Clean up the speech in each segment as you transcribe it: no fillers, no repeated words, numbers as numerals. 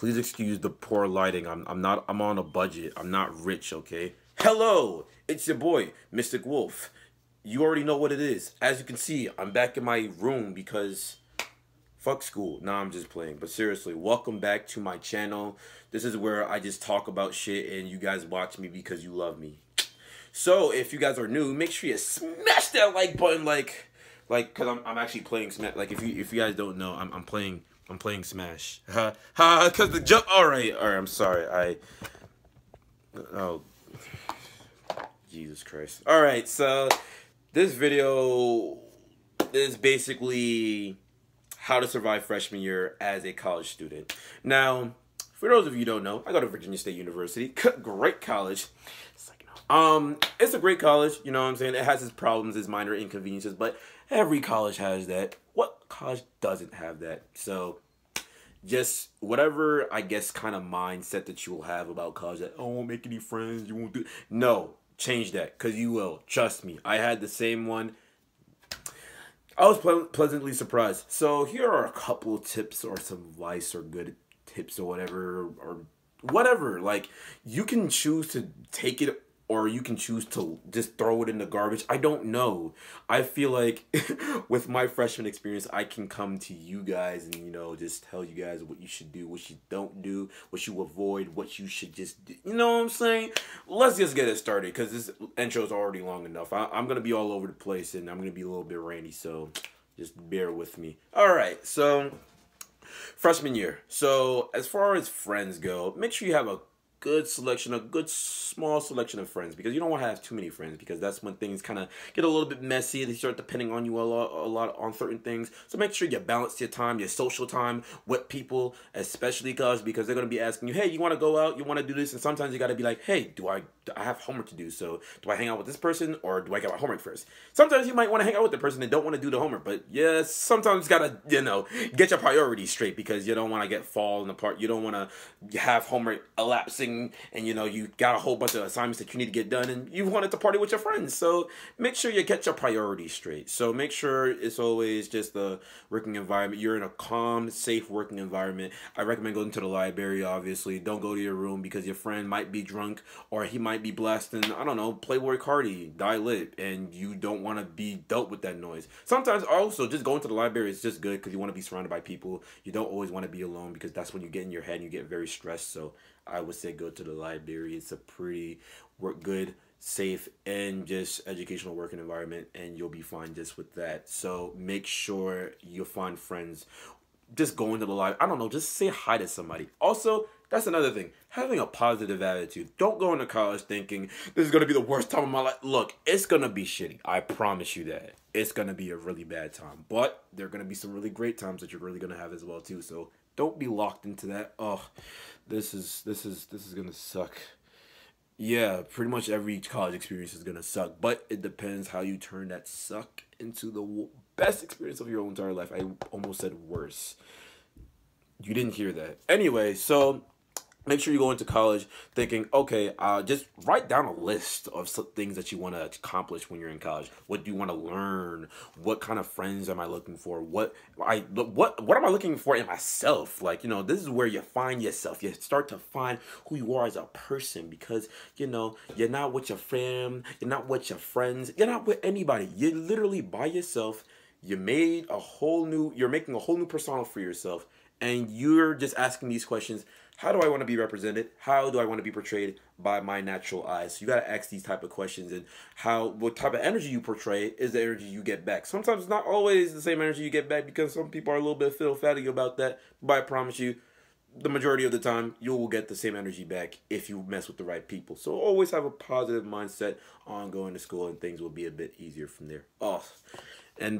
Please excuse the poor lighting. I'm on a budget. I'm not rich, okay? Hello, it's your boy, Mystic Wolf. You already know what it is. As you can see, I'm back in my room because fuck school. Nah, I'm just playing. But seriously, welcome back to my channel. This is where I just talk about shit and you guys watch me because you love me. So if you guys are new, make sure you smash that like button, cause I'm actually playing Smash. Like if you guys don't know, I'm playing Smash. Cause the jump. All right. I'm sorry. Oh, Jesus Christ. All right. So this video is basically how to survive freshman year as a college student. Now, for those of you who don't know, I go to Virginia State University. Great college. It's a great college, you know what I'm saying? It has its problems, its minor inconveniences, but every college has that. What college doesn't have that? So, just whatever, I guess, kind of mindset that you will have about college, that, oh, I won't make any friends, you won't do... No, change that, because you will. Trust me. I had the same one. I was pleasantly surprised. So, here are a couple of tips or some advice or good tips or whatever. Like, you can choose to take it or you can choose to just throw it in the garbage. I don't know. I feel like with my freshman experience, I can come to you guys and, you know, just tell you guys what you should do, what you don't do, what you avoid, what you should just do. You know what I'm saying? Let's just get it started because this intro is already long enough. I'm going to be all over the place and I'm going to be a little bit randy, so just bear with me. All right, so freshman year. So as far as friends go, make sure you have a good small selection of friends, because you don't want to have too many friends, because that's when things kind of get a little bit messy. They start depending on you a lot on certain things. So make sure you balance your time, your social time with people, especially because they're going to be asking you, hey, you want to go out, you want to do this, and sometimes you got to be like, hey, do I have homework to do, so do I hang out with this person or do I get my homework first? Sometimes you might want to hang out with the person and don't want to do the homework, but yeah, sometimes you got to, you know, get your priorities straight, because you don't want to get falling apart. You don't want to have homework elapsing and, you know, you got a whole bunch of assignments that you need to get done and you wanted to party with your friends. So make sure you get your priorities straight. So make sure it's always just the working environment. You're in a calm, safe working environment. I recommend going to the library, obviously. Don't go to your room because your friend might be drunk or he might be blasting, I don't know, Playboy Cardi, Die Lit, and you don't want to be dealt with that noise. Sometimes also just going to the library is just good because you want to be surrounded by people. You don't always want to be alone, because that's when you get in your head and you get very stressed. So I would say go to the library. It's a pretty good, safe, and just educational working environment, and you'll be fine just with that. So make sure you find friends. Just go into the library. I don't know, just say hi to somebody. Also, that's another thing. Having a positive attitude. Don't go into college thinking this is going to be the worst time of my life. Look, it's going to be shitty. I promise you that. It's going to be a really bad time. But there are going to be some really great times that you're really going to have as well too. So don't be locked into that. Oh, this is going to suck. Yeah, pretty much every college experience is going to suck, but it depends how you turn that suck into the best experience of your whole entire life. I almost said worse. You didn't hear that. Anyway, so make sure you go into college thinking, okay, just write down a list of some things that you want to accomplish when you're in college. What do you want to learn? What kind of friends am I looking for? What am I looking for in myself? Like, you know, this is where you find yourself. You start to find who you are as a person, because, you know, you're not with your fam, you're not with your friends, you're not with anybody. You're literally by yourself. You're making a whole new persona for yourself, and you're just asking these questions. How do I want to be represented? How do I want to be portrayed by my natural eyes? So you got to ask these type of questions, and what type of energy you portray is the energy you get back. Sometimes it's not always the same energy you get back, because some people are a little bit fiddle-fatty about that. But I promise you, the majority of the time, you will get the same energy back if you mess with the right people. So always have a positive mindset on going to school, and things will be a bit easier from there. Oh, and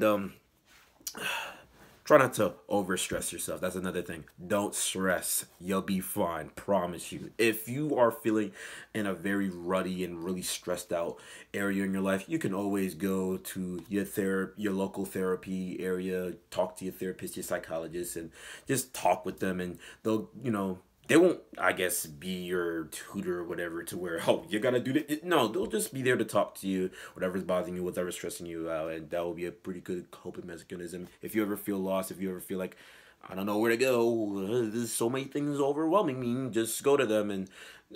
try not to overstress yourself. That's another thing. Don't stress. You'll be fine. Promise you. If you are feeling in a very ruddy and really stressed out area in your life, you can always go to your local therapy area, talk to your therapist, your psychologist, and just talk with them, and they'll, you know, they won't, I guess, be your tutor or whatever to where, oh, you gotta do this. No, they'll just be there to talk to you, whatever's bothering you, whatever's stressing you out, and that will be a pretty good coping mechanism. If you ever feel lost, if you ever feel like, I don't know where to go. There's so many things overwhelming me. Just go to them, and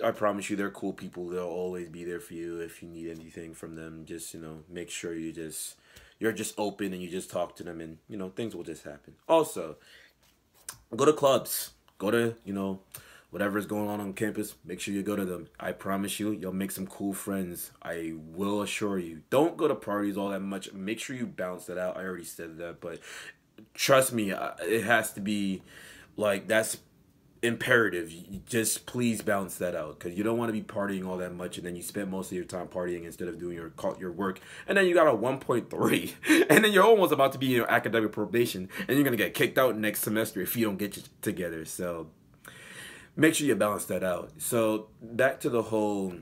I promise you, they're cool people. They'll always be there for you if you need anything from them. Just make sure you're just open and you just talk to them, and things will just happen. Also, go to clubs. Go to whatever is going on campus. Make sure you go to them. I promise you, you'll make some cool friends. I will assure you. Don't go to parties all that much. Make sure you balance that out. I already said that, but trust me, it has to be like that's imperative. You just please balance that out, because you don't want to be partying all that much and then you spend most of your time partying instead of doing your work, and then you got a 1.3 and then you're almost about to be in your academic probation and you're gonna get kicked out next semester if you don't get it together. So make sure you balance that out. So back to the whole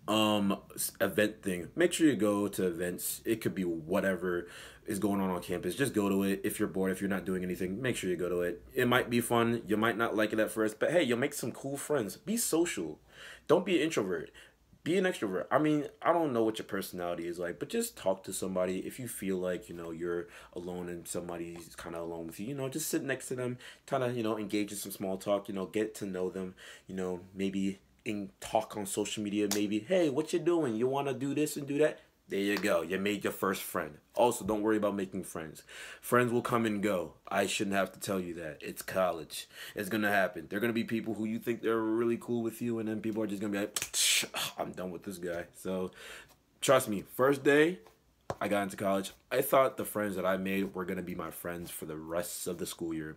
event thing. Make sure you go to events. It could be whatever is going on campus. Just go to it. If you're bored, if you're not doing anything, make sure you go to it. It might be fun. You might not like it at first, but hey, you'll make some cool friends. Be social. Don't be an introvert. Be an extrovert. I mean, I don't know what your personality is like, but just talk to somebody. If you feel like, you're alone and somebody's kind of alone with you, just sit next to them, kind of, engage in some small talk, get to know them, maybe talk on social media, maybe, hey, what you doing? You want to do this and do that? There you go. You made your first friend. Also, don't worry about making friends. Friends will come and go. I shouldn't have to tell you that. It's college. It's going to happen. There are going to be people who you think they're really cool with you, and then people are just going to be like, I'm done with this guy. So, trust me, first day I got into college, I thought the friends that I made were going to be my friends for the rest of the school year.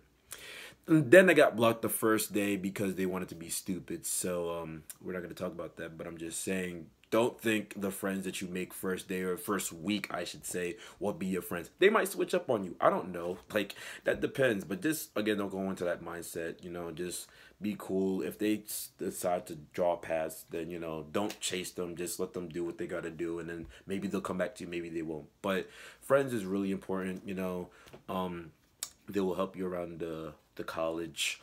And then I got blocked the first day because they wanted to be stupid. So, we're not going to talk about that, but I'm just saying, don't think the friends that you make first day or first week, I should say, will be your friends. They might switch up on you. I don't know. Like, that depends. But just, again, don't go into that mindset. Just be cool. If they decide to draw past, then, don't chase them. Just let them do what they got to do. And then maybe they'll come back to you. Maybe they won't. But friends is really important. They will help you around the college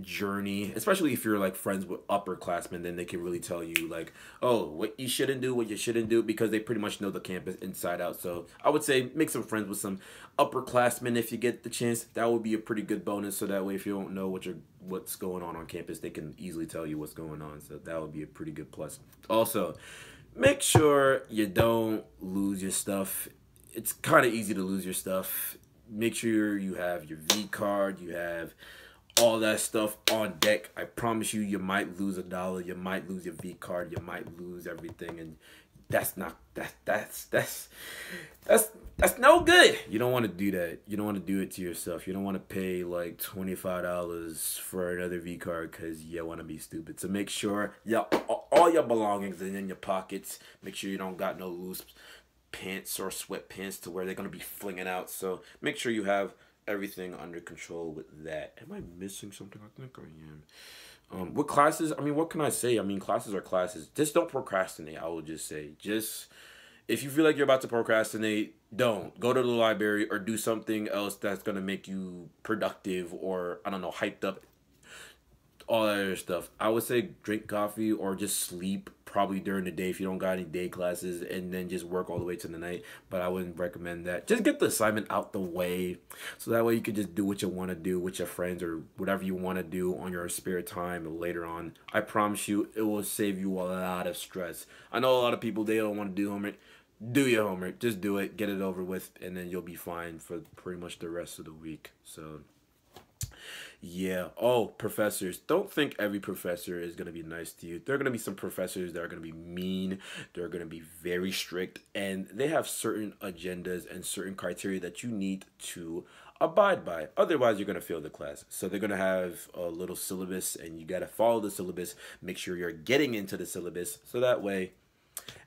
journey, especially if you're like friends with upperclassmen. Then they can really tell you like, oh, what you shouldn't do, what you shouldn't do, because they pretty much know the campus inside out. So I would say make some friends with some upperclassmen if you get the chance. That would be a pretty good bonus. So that way, if you don't know what's going on campus, they can easily tell you what's going on. So that would be a pretty good plus. Also, make sure you don't lose your stuff. It's kind of easy to lose your stuff. Make sure you have your V card, you have all that stuff on deck. I promise you, you might lose $1, you might lose your V card, you might lose everything, and that's no good. You don't want to do that. You don't want to do it to yourself. You don't want to pay like $25 for another V card because you want to be stupid. So make sure all your belongings are in your pockets. Make sure you don't got no loose pants or sweatpants to where they're going to be flinging out. So make sure you have everything under control with that. Am I missing something? I think I am. With classes, I mean, what can I say? I mean, classes are classes. Just don't procrastinate, I will just say. Just, if you feel like you're about to procrastinate, don't. Go to the library or do something else that's going to make you productive or, I don't know, hyped up. All that other stuff. I would say drink coffee or just sleep probably during the day if you don't got any day classes, and then just work all the way to the night. But I wouldn't recommend that. Just get the assignment out the way, so that way you can just do what you want to do with your friends or whatever you want to do on your spare time later on. I promise you, it will save you a lot of stress. I know a lot of people, they don't want to do homework. Do your homework. Just do it. Get it over with, and then you'll be fine for pretty much the rest of the week. So yeah. Oh, professors. Don't think every professor is going to be nice to you. There are going to be some professors that are going to be mean. They're going to be very strict. And they have certain agendas and certain criteria that you need to abide by. Otherwise, you're going to fail the class. So they're going to have a little syllabus, and you got to follow the syllabus. Make sure you're getting into the syllabus. So that way,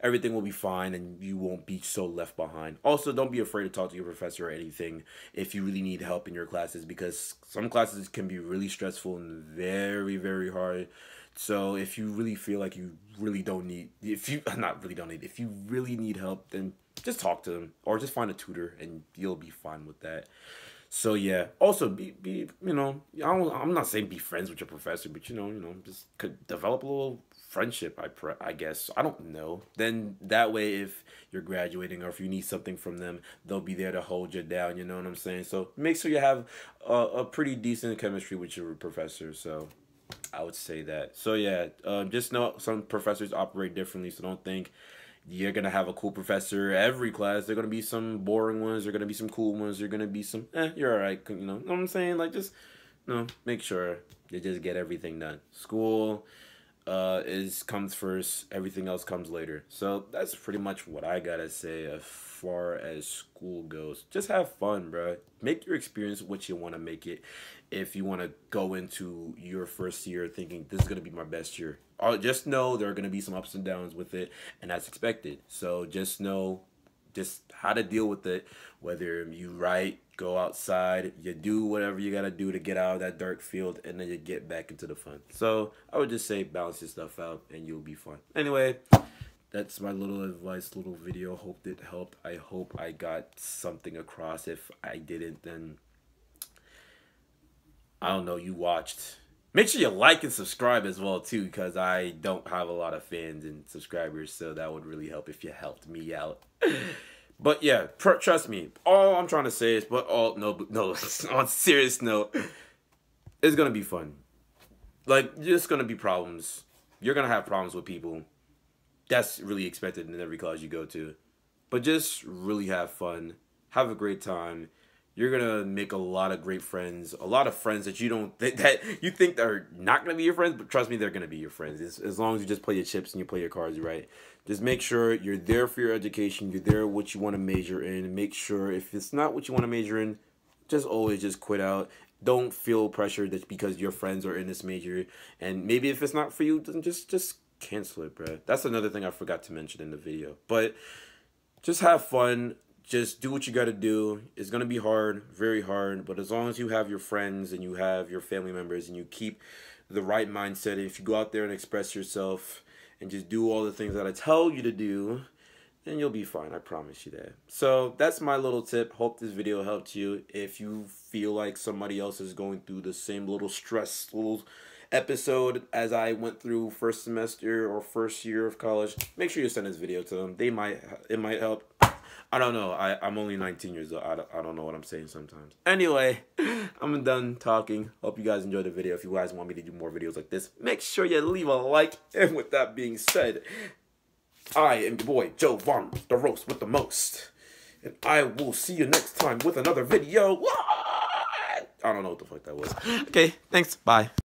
everything will be fine and you won't be so left behind. Also, don't be afraid to talk to your professor or anything if you really need help in your classes, because some classes can be really stressful and very, very hard. So if you really feel like you really don't need, if you really need help, then just talk to them or just find a tutor and you'll be fine with that. So yeah, also be I'm not saying be friends with your professor, but just could develop a little friendship. I guess I don't know. Then that way, if you're graduating or if you need something from them, they'll be there to hold you down. You know what I'm saying? So make sure you have a pretty decent chemistry with your professor. So I would say that. So yeah, just know some professors operate differently. So don't think you're gonna have a cool professor every class. There are gonna be some boring ones. There are gonna be some cool ones. There are gonna be some, you're alright. Know what I'm saying? Like, just, make sure you just get everything done. School comes first. Everything else comes later. So that's pretty much what I gotta say as far as school goes. Just have fun, bro. Make your experience what you want to make it. If you want to go into your first year thinking this is gonna be my best year, just know there are gonna be some ups and downs with it, and that's expected. So just know how to deal with it. Whether you go outside, you do whatever you gotta do to get out of that dark field, and then you get back into the fun. So I would just say balance your stuff out, and you'll be fine. Anyway, that's my little advice, little video. Hope it helped. I hope I got something across. If I didn't, then I don't know. You watched. Make sure you like and subscribe as well too, because I don't have a lot of fans and subscribers, so that would really help if you helped me out. But yeah, trust me. All I'm trying to say is, no. On a serious note, it's gonna be fun. Like, just gonna be problems. You're gonna have problems with people. That's really expected in every class you go to. But just really have fun. Have a great time. You're gonna make a lot of great friends. A lot of friends that you think are not gonna be your friends, but trust me, they're gonna be your friends. As long as you just play your chips and you play your cards right. Just make sure you're there for your education. You're there what you want to major in. Make sure if it's not what you want to major in, always just quit out. Don't feel pressure that because your friends are in this major, and maybe if it's not for you, then just cancel it, bro. That's another thing I forgot to mention in the video. But just have fun. Just do what you got to do. It's going to be hard, very hard. But as long as you have your friends and you have your family members and you keep the right mindset, and if you go out there and express yourself and just do all the things that I tell you to do, then you'll be fine. I promise you that. So that's my little tip. Hope this video helped you. If you feel like somebody else is going through the same little episode as I went through first semester or first year of college, make sure you send this video to them. It might help. I don't know. I'm only 19 years old. I don't know what I'm saying sometimes. Anyway, I'm done talking. Hope you guys enjoyed the video. If you guys want me to do more videos like this, make sure you leave a like. And with that being said, I am your boy, Joe Von, the roast with the most. And I will see you next time with another video. I don't know what the fuck that was. Okay, thanks. Bye.